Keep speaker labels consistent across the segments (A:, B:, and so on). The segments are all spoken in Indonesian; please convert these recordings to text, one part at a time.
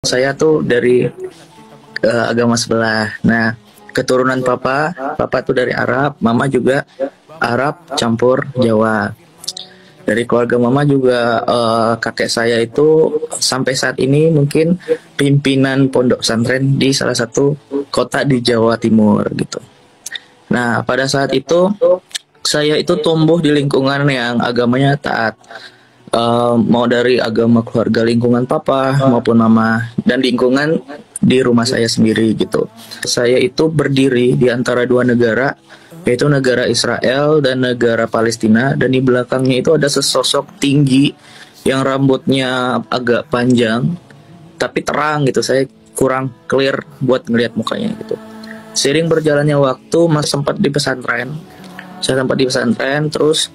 A: Saya tuh dari agama sebelah. Nah, keturunan papa tuh dari Arab, mama juga Arab campur Jawa. Dari keluarga mama juga kakek saya itu sampai saat ini mungkin pimpinan pondok pesantren di salah satu kota di Jawa Timur gitu. Nah, pada saat itu saya itu tumbuh di lingkungan yang agamanya taat. Mau dari agama keluarga lingkungan papa maupun mama dan lingkungan di rumah saya sendiri gitu. Saya itu berdiri di antara dua negara, yaitu negara Israel dan negara Palestina, dan di belakangnya itu ada sesosok tinggi yang rambutnya agak panjang tapi terang gitu. Saya kurang clear buat ngelihat mukanya gitu. Seiring berjalannya waktu, Mas sempat di pesantren. Saya sempat di pesantren, terus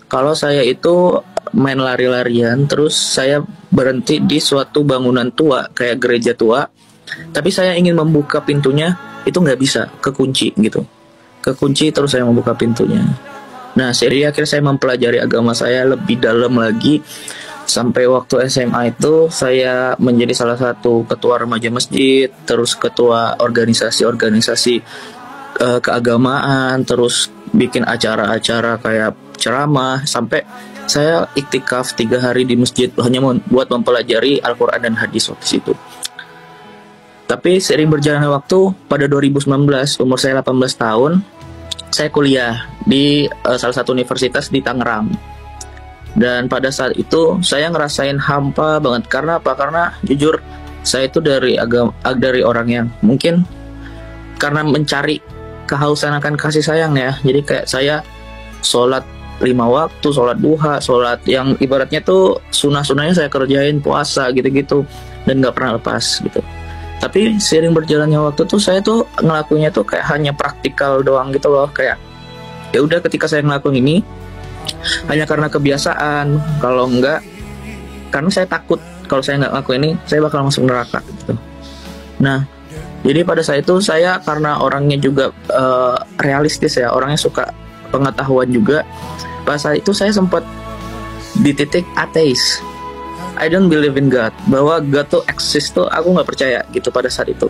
A: kalau saya itu main lari-larian, terus saya berhenti di suatu bangunan tua, kayak gereja tua. Tapi saya ingin membuka pintunya, itu nggak bisa, kekunci gitu. Kekunci, terus saya membuka pintunya. Nah, akhirnya saya mempelajari agama saya lebih dalam lagi. Sampai waktu SMA itu saya menjadi salah satu ketua remaja masjid, terus ketua organisasi-organisasi keagamaan, terus bikin acara-acara kayak ceramah, sampai saya iktikaf 3 hari di masjid hanya buat mempelajari Al-Quran dan hadis waktu situ. Tapi seiring berjalannya waktu, pada 2019 umur saya 18 tahun, saya kuliah di salah satu universitas di Tangerang. Dan pada saat itu saya ngerasain hampa banget. Karena apa? Karena jujur saya itu dari orang yang mungkin karena mencari kehausan akan kasih sayang ya. Jadi kayak saya sholat 5 waktu, sholat duha, sholat yang ibaratnya tuh sunah-sunahnya saya kerjain, puasa gitu-gitu, dan gak pernah lepas gitu. Tapi seiring berjalannya waktu tuh saya tuh ngelakuinnya tuh kayak hanya praktikal doang gitu loh. Kayak ya udah, ketika saya ngelakuin ini hanya karena kebiasaan, kalau enggak karena saya takut kalau saya nggak ngelakuin ini saya bakal masuk neraka gitu. Nah, jadi pada saat itu saya karena orangnya juga realistis ya, orangnya suka pengetahuan juga. Pada saat itu saya sempat di titik ateis. I don't believe in God, bahwa God tuh exist tuh aku nggak percaya gitu pada saat itu.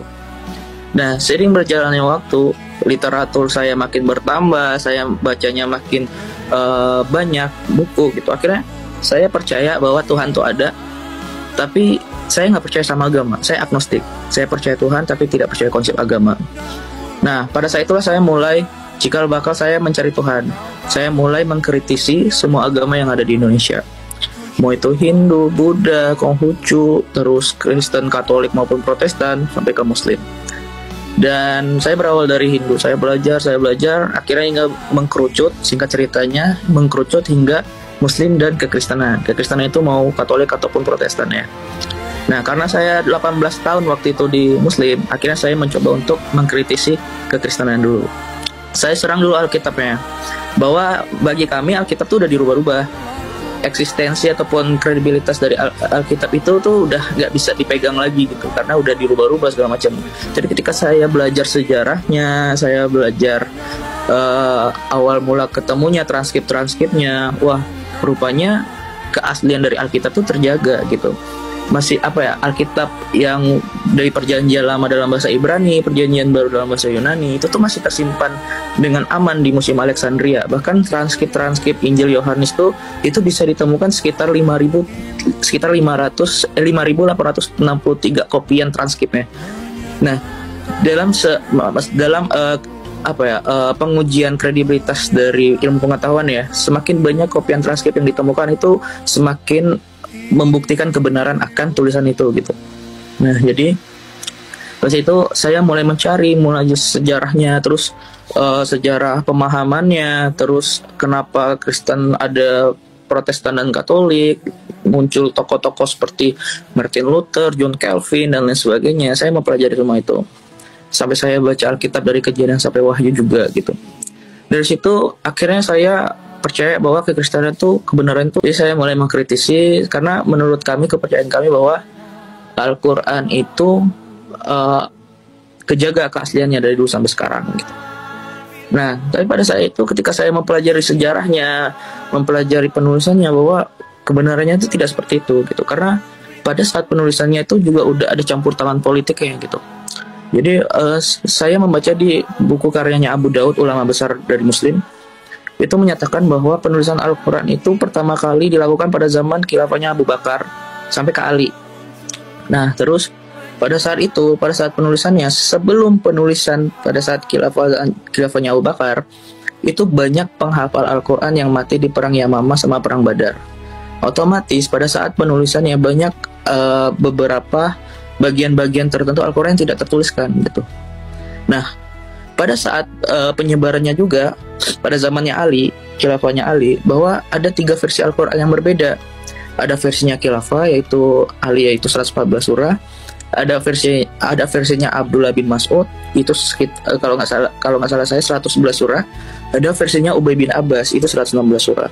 A: Nah, seiring berjalannya waktu, literatur saya makin bertambah, saya bacanya makin banyak buku gitu. Akhirnya saya percaya bahwa Tuhan tuh ada, tapi saya nggak percaya sama agama. Saya agnostik. Saya percaya Tuhan tapi tidak percaya konsep agama. Nah, pada saat itulah saya mulai cikal bakal saya mencari Tuhan. Saya mulai mengkritisi semua agama yang ada di Indonesia. Mau itu Hindu, Buddha, Konghucu, terus Kristen, Katolik maupun Protestan, sampai ke Muslim. Dan saya berawal dari Hindu, saya belajar, akhirnya hingga mengkerucut, singkat ceritanya, mengkerucut hingga Muslim dan kekristenan. Kekristenan itu mau Katolik ataupun Protestan ya. Nah, karena saya 18 tahun waktu itu di Muslim, akhirnya saya mencoba untuk mengkritisi kekristenan dulu. Saya serang dulu Alkitabnya, bahwa bagi kami Alkitab itu udah dirubah-rubah. Eksistensi ataupun kredibilitas dari Alkitab itu tuh udah nggak bisa dipegang lagi gitu, karena udah dirubah-rubah segala macam. Jadi ketika saya belajar sejarahnya, saya belajar awal mula ketemunya transkripnya, wah rupanya keaslian dari Alkitab tuh terjaga gitu. Masih Alkitab yang dari perjanjian lama dalam bahasa Ibrani, perjanjian baru dalam bahasa Yunani, itu tuh masih tersimpan dengan aman di Museum Alexandria. Bahkan transkrip Injil Yohanes tuh itu bisa ditemukan sekitar 5.863 kopian transkripnya. Nah, dalam pengujian kredibilitas dari ilmu pengetahuan ya, semakin banyak kopian transkrip yang ditemukan itu semakin membuktikan kebenaran akan tulisan itu gitu. Nah, jadi pas itu saya mulai mencari sejarahnya, terus sejarah pemahamannya, terus kenapa Kristen ada Protestan dan Katolik, muncul tokoh-tokoh seperti Martin Luther, John Calvin dan lain sebagainya. Saya mempelajari semua itu sampai saya baca Alkitab dari Kejadian sampai Wahyu juga gitu. Dari situ akhirnya saya percaya bahwa kekristenan itu kebenaran itu. Jadi saya mulai mengkritisi, karena menurut kami, kepercayaan kami bahwa Al-Quran itu kejaga keasliannya dari dulu sampai sekarang gitu. Nah, tapi pada saat itu ketika saya mempelajari sejarahnya, mempelajari penulisannya, bahwa kebenarannya itu tidak seperti itu gitu. Karena pada saat penulisannya itu juga udah ada campur tangan politiknya gitu. Jadi saya membaca di buku karyanya Abu Daud, ulama besar dari Muslim, itu menyatakan bahwa penulisan Al-Quran itu pertama kali dilakukan pada zaman khilafahnya Abu Bakar sampai ke Ali. Nah, terus pada saat itu, pada saat penulisannya, sebelum penulisan pada saat khilafahnya Abu Bakar, itu banyak penghafal Al-Quran yang mati di perang Yamamah sama perang Badar. Otomatis pada saat penulisannya banyak beberapa bagian-bagian tertentu Al-Quran yang tidak tertuliskan gitu. Nah, pada saat penyebarannya juga pada zamannya Ali, khilafahnya Ali, bahwa ada 3 versi Al-Quran yang berbeda. Ada versinya khilafah yaitu Ali, yaitu 114 surah. Ada versinya Abdullah bin Mas'ud, itu kalau nggak salah saya 111 surah. Ada versinya Ubay bin Abbas, itu 116 surah.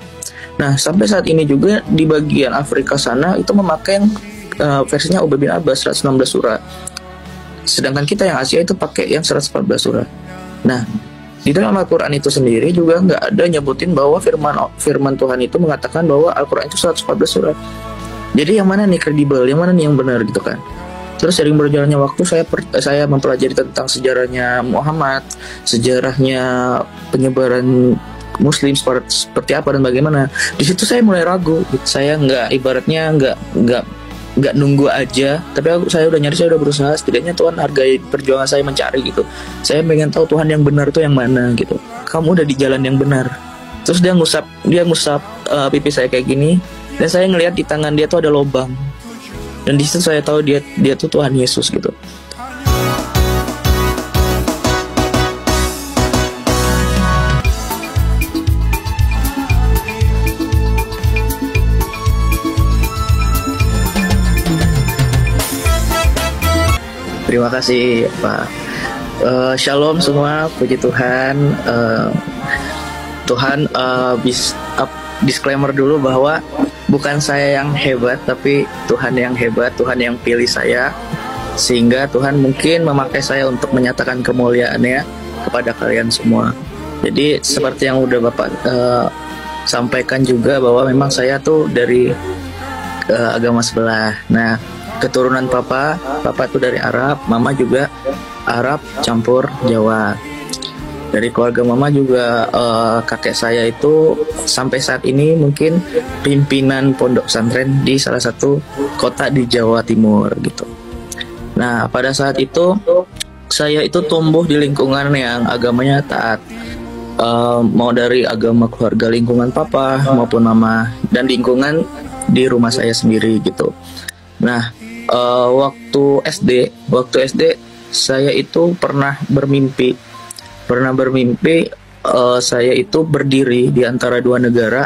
A: Nah, sampai saat ini juga di bagian Afrika sana itu memakai yang versinya Ubay bin Abbas 116 surah. Sedangkan kita yang Asia itu pakai yang 114 surah. Nah, di dalam Al-Quran itu sendiri juga nggak ada nyebutin bahwa firman Tuhan itu mengatakan bahwa Al-Quran itu 114 surat. Jadi yang mana nih kredibel, yang mana nih yang benar gitu kan. Terus sering berjalannya waktu saya mempelajari tentang sejarahnya Muhammad, sejarahnya penyebaran Muslim seperti apa dan bagaimana. Di situ saya mulai ragu. Saya nggak nunggu aja, tapi saya udah berusaha. Setidaknya Tuhan hargai perjuangan saya mencari gitu. Saya pengen tahu Tuhan yang benar tuh yang mana gitu. Kamu udah di jalan yang benar. Terus dia ngusap pipi saya kayak gini, dan saya ngelihat di tangan dia tuh ada lubang. Dan di situ saya tahu dia tuh Tuhan Yesus gitu. Terima kasih Pak. Shalom semua, puji Tuhan. Tuhan disclaimer dulu bahwa bukan saya yang hebat, tapi Tuhan yang hebat. Tuhan yang pilih saya, sehingga Tuhan mungkin memakai saya untuk menyatakan kemuliaan-Nya kepada kalian semua. Jadi seperti yang udah Bapak sampaikan juga, bahwa memang saya tuh dari agama sebelah. Nah, keturunan papa tuh dari Arab, mama juga Arab campur Jawa. Dari keluarga mama juga kakek saya itu sampai saat ini mungkin pimpinan pondok pesantren di salah satu kota di Jawa Timur gitu. Nah, pada saat itu saya itu tumbuh di lingkungan yang agamanya taat, mau dari agama keluarga, lingkungan papa maupun mama, dan lingkungan di rumah saya sendiri gitu. Nah, waktu SD saya itu pernah bermimpi saya itu berdiri di antara 2 negara,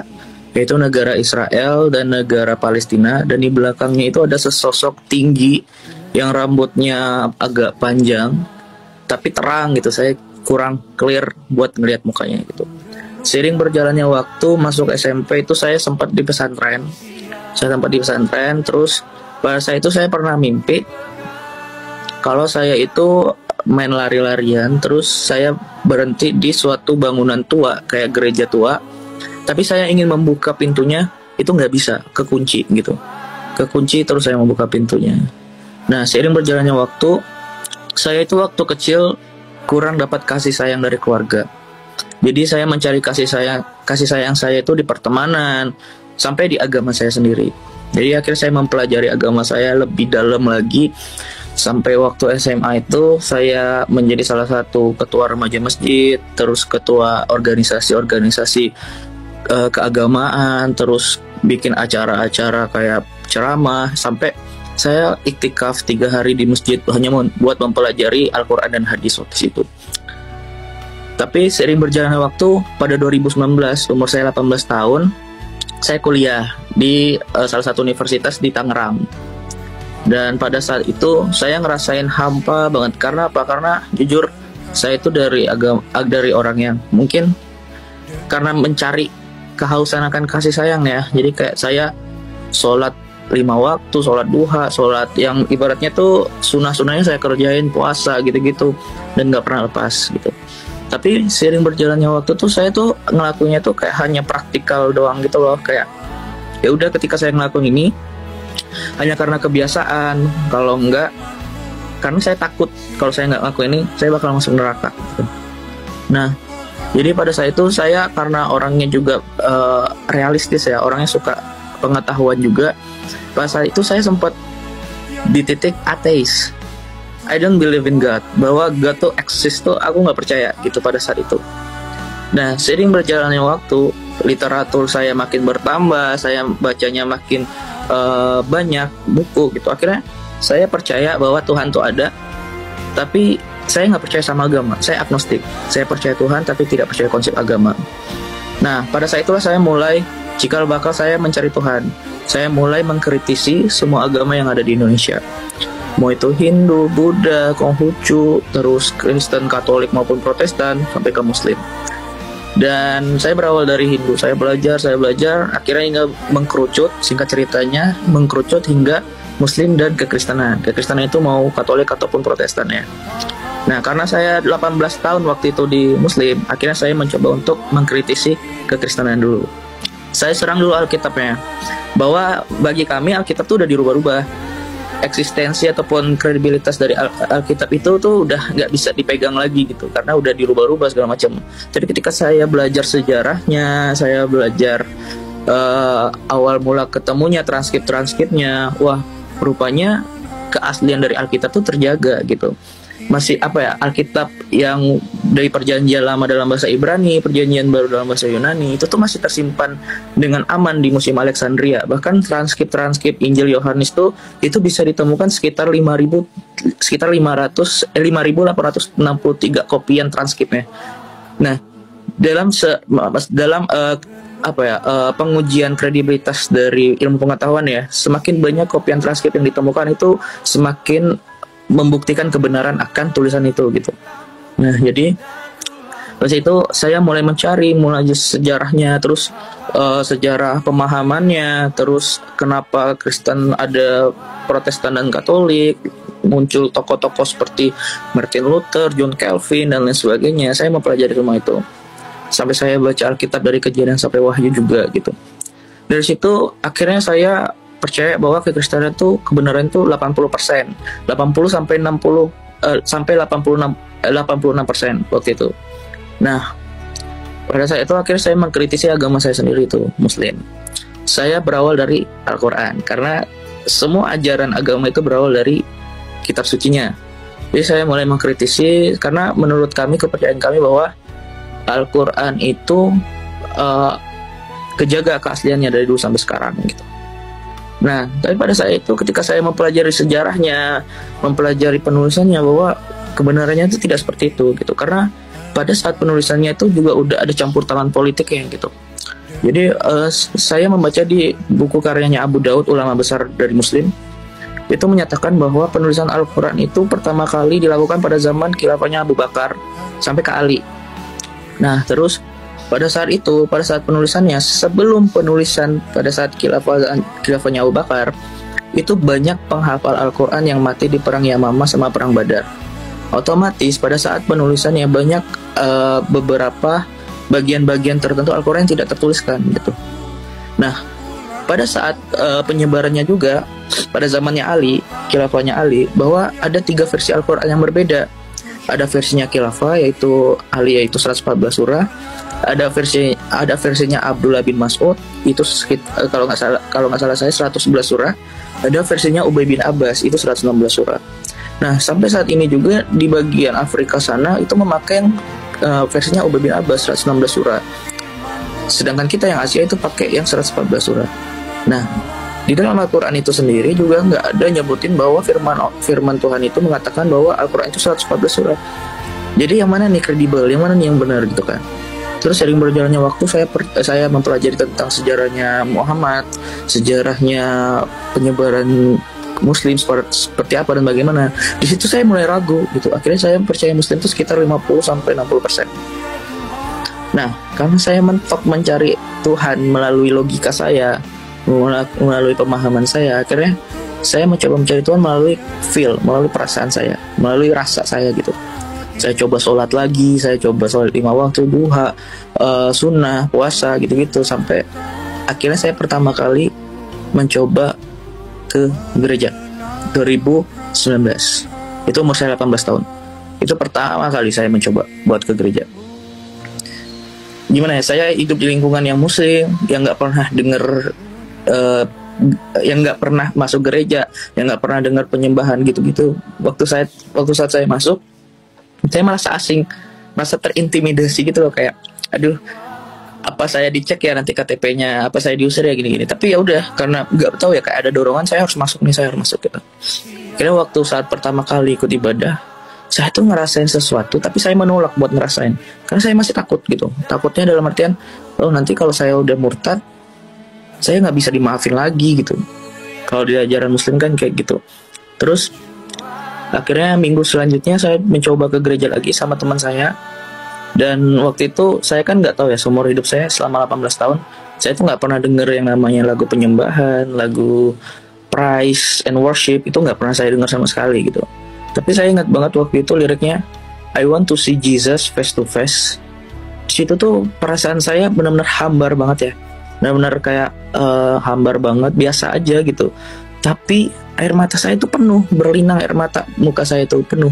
A: yaitu negara Israel dan negara Palestina, dan di belakangnya itu ada sesosok tinggi yang rambutnya agak panjang tapi terang gitu. Saya kurang clear buat ngelihat mukanya gitu. Seiring berjalannya waktu, masuk SMP itu saya sempat di pesantren. Terus pada saat itu saya pernah mimpi kalau saya itu main lari-larian, terus saya berhenti di suatu bangunan tua kayak gereja tua, tapi saya ingin membuka pintunya, itu nggak bisa, kekunci gitu. Terus saya membuka pintunya. Nah, seiring berjalannya waktu, saya itu waktu kecil kurang dapat kasih sayang dari keluarga. Jadi saya mencari kasih sayang saya itu di pertemanan, sampai di agama saya sendiri. Jadi akhirnya saya mempelajari agama saya lebih dalam lagi. Sampai waktu SMA itu saya menjadi salah satu ketua remaja masjid, terus ketua organisasi keagamaan, terus bikin acara-acara kayak ceramah, sampai saya iktikaf 3 hari di masjid hanya buat mempelajari Al-Quran dan hadis waktu situ. Tapi seiring berjalannya waktu, pada 2019 umur saya 18 tahun, saya kuliah di salah satu universitas di Tangerang. Dan pada saat itu saya ngerasain hampa banget. Karena apa? Karena jujur saya itu dari orang yang mungkin karena mencari kehausan akan kasih sayang ya. Jadi kayak saya sholat 5 waktu, sholat duha, sholat yang ibaratnya tuh sunnah-sunnahnya saya kerjain, puasa gitu-gitu, dan gak pernah lepas gitu. Tapi seiring berjalannya waktu tuh saya tuh ngelakuinnya tuh kayak hanya praktikal doang gitu loh. Kayak ya udah, ketika saya ngelakuin ini, hanya karena kebiasaan. Kalau enggak, karena saya takut kalau saya nggak ngaku ini, saya bakal masuk neraka gitu. Nah, jadi pada saat itu saya karena orangnya juga realistis ya, orangnya suka pengetahuan juga. Pada saat itu saya sempat di titik ateis. I don't believe in God, bahwa God tuh exist tuh aku nggak percaya gitu pada saat itu. Nah, seiring berjalannya waktu, literatur saya makin bertambah, saya bacanya makin banyak buku gitu. Akhirnya saya percaya bahwa Tuhan tuh ada, tapi saya nggak percaya sama agama. Saya agnostik. Saya percaya Tuhan, tapi tidak percaya konsep agama. Nah, pada saat itulah saya mulai cikal bakal saya mencari Tuhan. Saya mulai mengkritisi semua agama yang ada di Indonesia. Mau itu Hindu, Buddha, Konghucu, terus Kristen, Katolik maupun Protestan, sampai ke Muslim. Dan saya berawal dari Hindu. Saya belajar, akhirnya hingga mengkerucut, singkat ceritanya, mengkerucut hingga Muslim dan kekristenan. Kekristenan itu mau Katolik ataupun Protestan ya. Nah, karena saya 18 tahun waktu itu di Muslim, akhirnya saya mencoba untuk mengkritisi kekristenan dulu. Saya serang dulu Alkitabnya, bahwa bagi kami Alkitab itu udah dirubah-rubah. Eksistensi ataupun kredibilitas dari Alkitab itu tuh udah nggak bisa dipegang lagi gitu, karena udah dirubah-rubah segala macam. Jadi ketika saya belajar sejarahnya, saya belajar awal mula ketemunya transkripnya, wah rupanya keaslian dari Alkitab tuh terjaga gitu. Masih Alkitab yang dari perjanjian lama dalam bahasa Ibrani, perjanjian baru dalam bahasa Yunani, itu tuh masih tersimpan dengan aman di Museum Alexandria. Bahkan transkrip Injil Yohanes tuh itu bisa ditemukan sekitar 5.863 kopian transkripnya. Nah, dalam pengujian kredibilitas dari ilmu pengetahuan ya, semakin banyak kopian transkrip yang ditemukan itu semakin membuktikan kebenaran akan tulisan itu gitu. Nah, jadi pas itu saya mulai mencari sejarahnya, terus sejarah pemahamannya, terus kenapa Kristen ada Protestan dan Katolik, muncul tokoh-tokoh seperti Martin Luther, John Calvin dan lain sebagainya. Saya mempelajari semua itu. Sampai saya baca Alkitab dari Kejadian sampai Wahyu juga gitu. Dari situ akhirnya saya percaya bahwa kekristenan itu kebenaran itu 80%, 80 sampai 60 sampai 86% waktu itu. Nah, pada saat itu akhirnya saya mengkritisi agama saya sendiri itu, Muslim. Saya berawal dari Al-Quran, karena semua ajaran agama itu berawal dari kitab sucinya. Jadi saya mulai mengkritisi, karena menurut kami, kepercayaan kami bahwa Al-Quran itu kejaga keasliannya dari dulu sampai sekarang gitu. Nah, tapi pada saat itu ketika saya mempelajari sejarahnya, mempelajari penulisannya, bahwa kebenarannya itu tidak seperti itu gitu. Karena pada saat penulisannya itu juga udah ada campur tangan politiknya gitu. Jadi saya membaca di buku karyanya Abu Daud, ulama besar dari Muslim, itu menyatakan bahwa penulisan Al-Quran itu pertama kali dilakukan pada zaman khilafahnya Abu Bakar sampai ke Ali. Nah, terus pada saat penulisannya, sebelum penulisan pada saat khilafahnya Abu Bakar, itu banyak penghafal Al-Quran yang mati di perang Yamamah sama perang Badar. Otomatis pada saat penulisannya banyak beberapa bagian-bagian tertentu Al-Quran yang tidak tertuliskan gitu. Nah, pada saat penyebarannya juga pada zamannya Ali, khilafahnya Ali, bahwa ada 3 versi Al-Quran yang berbeda. Ada versinya khilafah yaitu Ali, yaitu 114 surah. Ada versinya Abdullah bin Mas'ud, itu kalau nggak salah saya 111 surah. Ada versinya Ubay bin Abbas, itu 116 surah. Nah, sampai saat ini juga di bagian Afrika sana itu memakai versinya Ubay bin Abbas 116 surah. Sedangkan kita yang Asia itu pakai yang 114 surah. Nah, di dalam Al-Quran itu sendiri juga nggak ada nyebutin bahwa firman Tuhan itu mengatakan bahwa Al-Quran itu 114 surah. Jadi yang mana nih kredibel, yang mana nih yang benar gitu kan. Terus sering berjalannya waktu saya mempelajari tentang sejarahnya Muhammad, sejarahnya penyebaran Muslim seperti apa dan bagaimana. Di situ saya mulai ragu gitu. Akhirnya saya percaya Muslim itu sekitar 50-60%. Nah, karena saya mentok mencari Tuhan melalui logika saya, melalui pemahaman saya, akhirnya saya mencoba mencari Tuhan melalui melalui perasaan saya, melalui rasa saya gitu. Saya coba sholat lagi, saya coba sholat 5 waktu, duha, sunnah, puasa gitu-gitu, sampai akhirnya saya pertama kali mencoba ke gereja 2019. Itu umur saya 18 tahun. Itu pertama kali saya mencoba buat ke gereja. Gimana ya, saya hidup di lingkungan yang muslim, yang nggak pernah dengar yang nggak pernah masuk gereja, yang nggak pernah dengar penyembahan gitu-gitu. Waktu saat saya masuk, saya merasa asing, merasa terintimidasi gitu loh, kayak aduh, apa saya dicek ya nanti KTP-nya, apa saya diusir ya gini-gini. Tapi ya udah, karena nggak tahu ya, kayak ada dorongan saya harus masuk nih, saya harus masuk gitu. Kira waktu saat pertama kali ikut ibadah, saya tuh ngerasain sesuatu, tapi saya menolak buat ngerasain, karena saya masih takut gitu. Takutnya dalam artian, oh nanti kalau saya udah murtad, saya nggak bisa dimaafin lagi gitu. Kalau di ajaran muslim kan kayak gitu. Terus akhirnya minggu selanjutnya saya mencoba ke gereja lagi sama teman saya. Dan waktu itu saya kan nggak tahu ya, seumur hidup saya selama 18 tahun saya tuh nggak pernah denger yang namanya lagu penyembahan, lagu praise and worship, itu nggak pernah saya dengar sama sekali gitu. Tapi saya ingat banget waktu itu liriknya, I want to see Jesus face to face. Di situ tuh perasaan saya benar-benar hambar banget ya, benar-benar kayak hambar banget, biasa aja gitu. Tapi air mata saya tuh penuh, berlinang air mata, muka saya tuh penuh.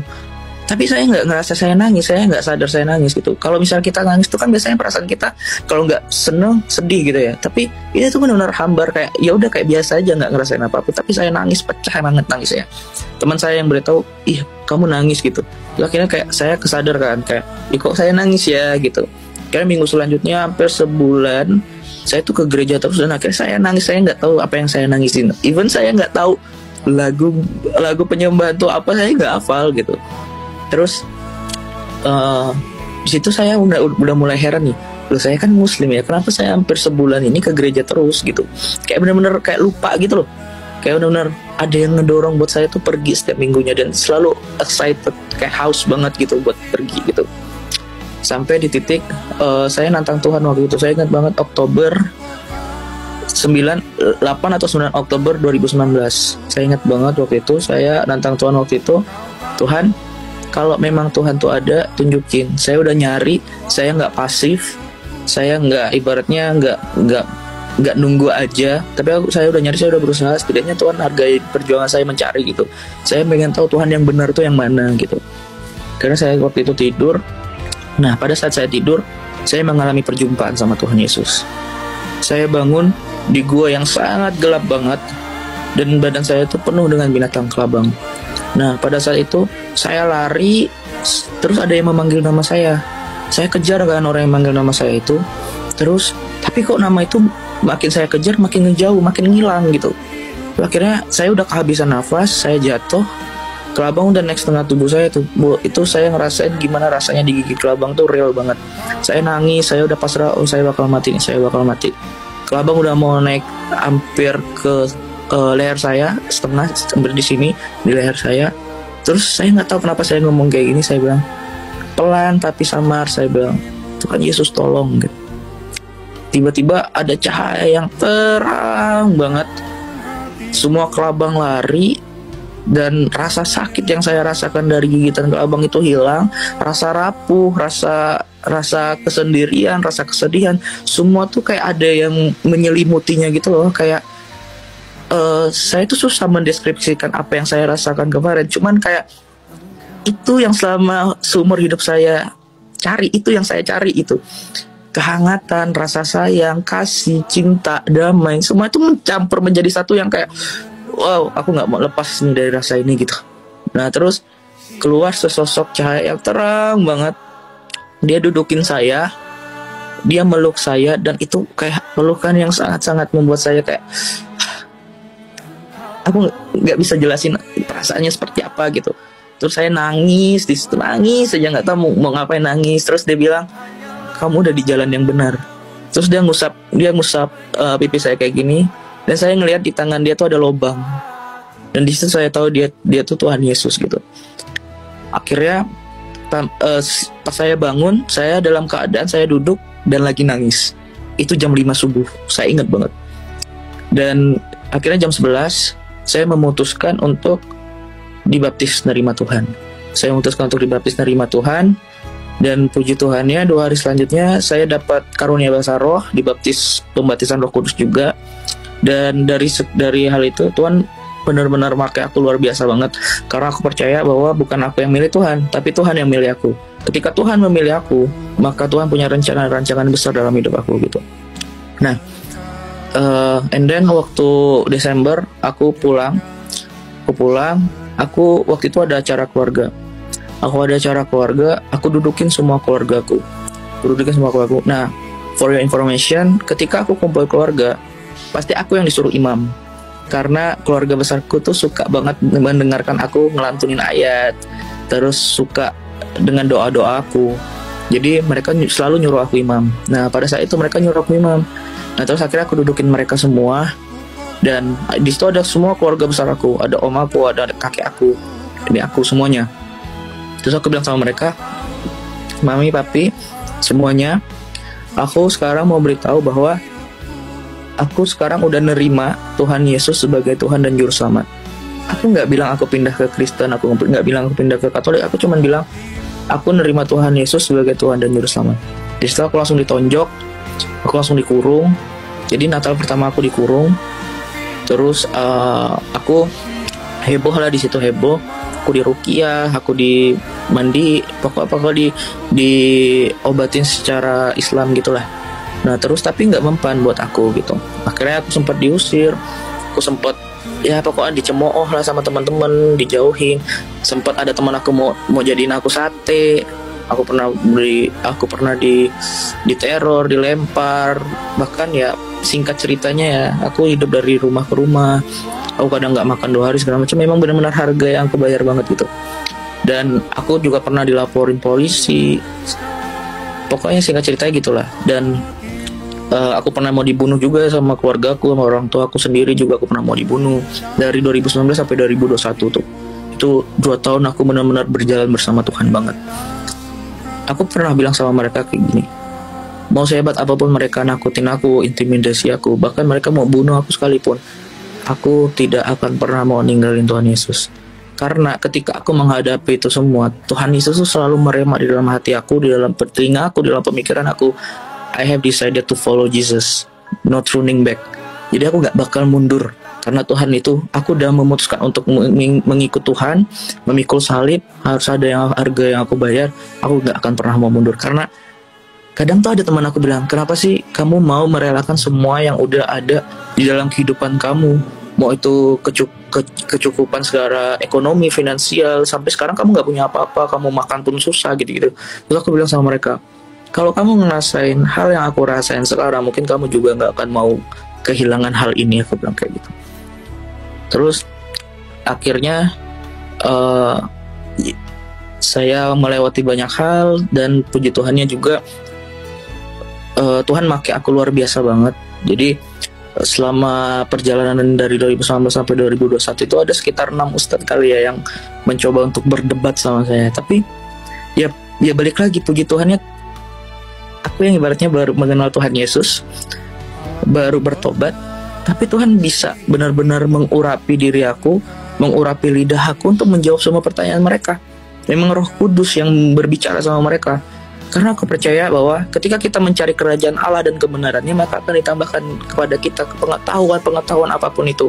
A: Tapi saya nggak ngerasa saya nangis, saya nggak sadar saya nangis gitu. Kalau misalnya kita nangis itu kan biasanya perasaan kita kalau nggak seneng, sedih gitu ya. Tapi ini tuh benar-benar hambar, kayak ya udah kayak biasa aja, nggak ngerasain apa-apa. Tapi saya nangis, pecah banget nangisnya. Teman saya yang beritahu, ih kamu nangis gitu. Akhirnya kayak saya kesadar kan, kayak kok saya nangis ya gitu. Karena minggu selanjutnya hampir sebulan saya tuh ke gereja terus, dan akhirnya saya nangis. Saya nggak tahu apa yang saya nangisin. Even saya nggak tahu lagu penyembahan tuh apa, saya nggak hafal gitu. Terus di situ saya udah mulai heran nih, loh saya kan muslim ya, kenapa saya hampir sebulan ini ke gereja terus gitu. Kayak bener-bener kayak lupa gitu loh, kayak bener-bener ada yang ngedorong buat saya tuh pergi setiap minggunya, dan selalu excited, kayak haus banget gitu buat pergi gitu. Sampai di titik saya nantang Tuhan waktu itu. Saya ingat banget Oktober 8 atau 9 Oktober 2019. Saya ingat banget waktu itu saya nantang Tuhan waktu itu, Tuhan, kalau memang Tuhan tuh ada, tunjukin. Saya udah nyari, saya nggak pasif, saya nggak ibaratnya nggak nunggu aja. Tapi saya udah nyari, saya udah berusaha. Setidaknya Tuhan hargai perjuangan saya mencari gitu. Saya pengen tahu Tuhan yang benar tuh yang mana gitu. Karena saya waktu itu tidur. Nah pada saat saya tidur, saya mengalami perjumpaan sama Tuhan Yesus. Saya bangun di gua yang sangat gelap banget, dan badan saya itu penuh dengan binatang kelabang. Nah pada saat itu saya lari, terus ada yang memanggil nama saya. Saya kejar kan orang yang manggil nama saya itu. Terus tapi kok nama itu makin saya kejar makin ngejauh, makin ngilang gitu. Akhirnya saya udah kehabisan nafas, saya jatuh. Kelabang udah naik setengah tubuh saya tuh. Itu saya ngerasain gimana rasanya digigit kelabang tuh real banget. Saya nangis, saya udah pasrah, oh saya bakal mati nih, saya bakal mati. Kelabang udah mau naik hampir ke leher saya, setengah sampai di sini di leher saya. Terus saya nggak tahu kenapa saya ngomong kayak gini. Saya bilang pelan tapi samar, saya bilang Tuhan Yesus tolong gitu. Tiba-tiba ada cahaya yang terang banget, semua kelabang lari, dan rasa sakit yang saya rasakan dari gigitan kelabang itu hilang. Rasa rapuh, rasa kesendirian, rasa kesedihan, semua tuh kayak ada yang menyelimutinya gitu loh. Kayak saya tuh susah mendeskripsikan apa yang saya rasakan kemarin. Cuman kayak itu yang selama seumur hidup saya cari, itu yang saya cari itu. Kehangatan, rasa sayang, kasih, cinta, damai, semua itu mencampur menjadi satu yang kayak wow, aku gak mau lepas nih dari rasa ini gitu. Nah terus keluar sesosok cahaya yang terang banget. Dia dudukin saya, dia meluk saya, dan itu kayak pelukan yang sangat-sangat membuat saya kayak aku nggak bisa jelasin perasaannya seperti apa gitu. Terus saya nangis di situ, nangis aja, nggak tahu mau ngapain nangis. Terus dia bilang kamu udah di jalan yang benar. Terus dia ngusap pipi saya kayak gini, dan saya ngelihat di tangan dia tuh ada lubang, dan di situ saya tahu dia tuh Tuhan Yesus gitu. Akhirnya pas saya bangun, saya dalam keadaan saya duduk dan lagi nangis. Itu jam 5 subuh, saya ingat banget. Dan akhirnya jam 11 saya memutuskan untuk dibaptis nerima Tuhan. Saya memutuskan untuk dibaptis nerima Tuhan. Dan puji Tuhannya 2 hari selanjutnya saya dapat karunia bahasa roh, dibaptis pembaptisan Roh Kudus juga. Dan dari hal itu Tuhan benar-benar pakai aku luar biasa banget, karena aku percaya bahwa bukan aku yang milih Tuhan, tapi Tuhan yang milih aku. Ketika Tuhan memilih aku, maka Tuhan punya rencana-rancangan besar dalam hidup aku gitu. Nah, and then waktu Desember aku pulang, aku waktu itu ada acara keluarga. Aku dudukin semua keluargaku. Nah, for your information, ketika aku kumpul keluarga, pasti aku yang disuruh imam. Karena keluarga besarku tuh suka banget mendengarkan aku ngelantunin ayat, terus suka dengan doa-doa aku. Jadi mereka selalu nyuruh aku imam. Nah, pada saat itu mereka nyuruh aku imam. Nah, terus akhirnya aku dudukin mereka semua. Dan di situ ada semua keluarga besar aku, ada om aku, ada kakek aku, ini aku semuanya. Terus aku bilang sama mereka, mami, papi, semuanya, aku sekarang mau beritahu bahwa aku sekarang udah nerima Tuhan Yesus sebagai Tuhan dan Juru Selamat. Aku nggak bilang aku pindah ke Kristen, aku nggak bilang aku pindah ke Katolik, aku cuma bilang aku nerima Tuhan Yesus sebagai Tuhan dan Juru Selamat. Di situ aku langsung ditonjok, aku langsung dikurung. Jadi Natal pertama aku dikurung. Terus aku heboh lah di situ, heboh. Aku diruqyah, aku dimandi, pokoknya diobatin secara Islam gitulah. Nah terus tapi nggak mempan buat aku gitu. Akhirnya aku sempat diusir, aku sempat ya pokoknya dicemooh lah sama teman-teman, dijauhin. Sempat ada teman aku mau jadiin aku sate. Aku pernah diteror, dilempar. Bahkan ya singkat ceritanya ya, aku hidup dari rumah ke rumah. Aku kadang nggak makan 2 hari segala macam. Memang benar-benar harga yang aku bayar banget gitu. Dan aku juga pernah dilaporin polisi. Pokoknya singkat ceritanya gitulah. Dan aku pernah mau dibunuh juga sama keluargaku, sama orang tua aku sendiri juga aku pernah mau dibunuh. Dari 2019 sampai 2021 tuh. Itu 2 tahun aku benar-benar berjalan bersama Tuhan banget. Aku pernah bilang sama mereka kayak gini, mau sehebat apapun mereka nakutin aku, intimidasi aku, bahkan mereka mau bunuh aku sekalipun, aku tidak akan pernah mau ninggalin Tuhan Yesus. Karena ketika aku menghadapi itu semua, Tuhan Yesus selalu merema di dalam hati aku, di dalam telinga aku, di dalam pemikiran aku. I have decided to follow Jesus, not running back. Jadi aku gak bakal mundur. Karena Tuhan itu, aku udah memutuskan untuk mengikut Tuhan, memikul salib, harus ada harga yang aku bayar, aku gak akan pernah mau mundur. Karena kadang tuh ada teman aku bilang, kenapa sih kamu mau merelakan semua yang udah ada di dalam kehidupan kamu? Mau itu kecukupan secara ekonomi, finansial, sampai sekarang kamu gak punya apa-apa, kamu makan pun susah gitu-gitu. Terus aku bilang sama mereka, kalau kamu ngerasain hal yang aku rasain sekarang, mungkin kamu juga gak akan mau kehilangan hal ini, aku bilang kayak gitu. Terus akhirnya saya melewati banyak hal, dan puji Tuhannya juga Tuhan pakai aku luar biasa banget. Jadi selama perjalanan dari 2019 sampai 2021 itu ada sekitar 6 ustadz kali ya yang mencoba untuk berdebat sama saya. Tapi ya balik lagi, puji Tuhannya aku yang ibaratnya baru mengenal Tuhan Yesus, baru bertobat, tapi Tuhan bisa benar-benar mengurapi diri aku, mengurapi lidah aku untuk menjawab semua pertanyaan mereka. Memang Roh Kudus yang berbicara sama mereka. Karena aku percaya bahwa ketika kita mencari kerajaan Allah dan kebenarannya, maka akan ditambahkan kepada kita pengetahuan apapun itu.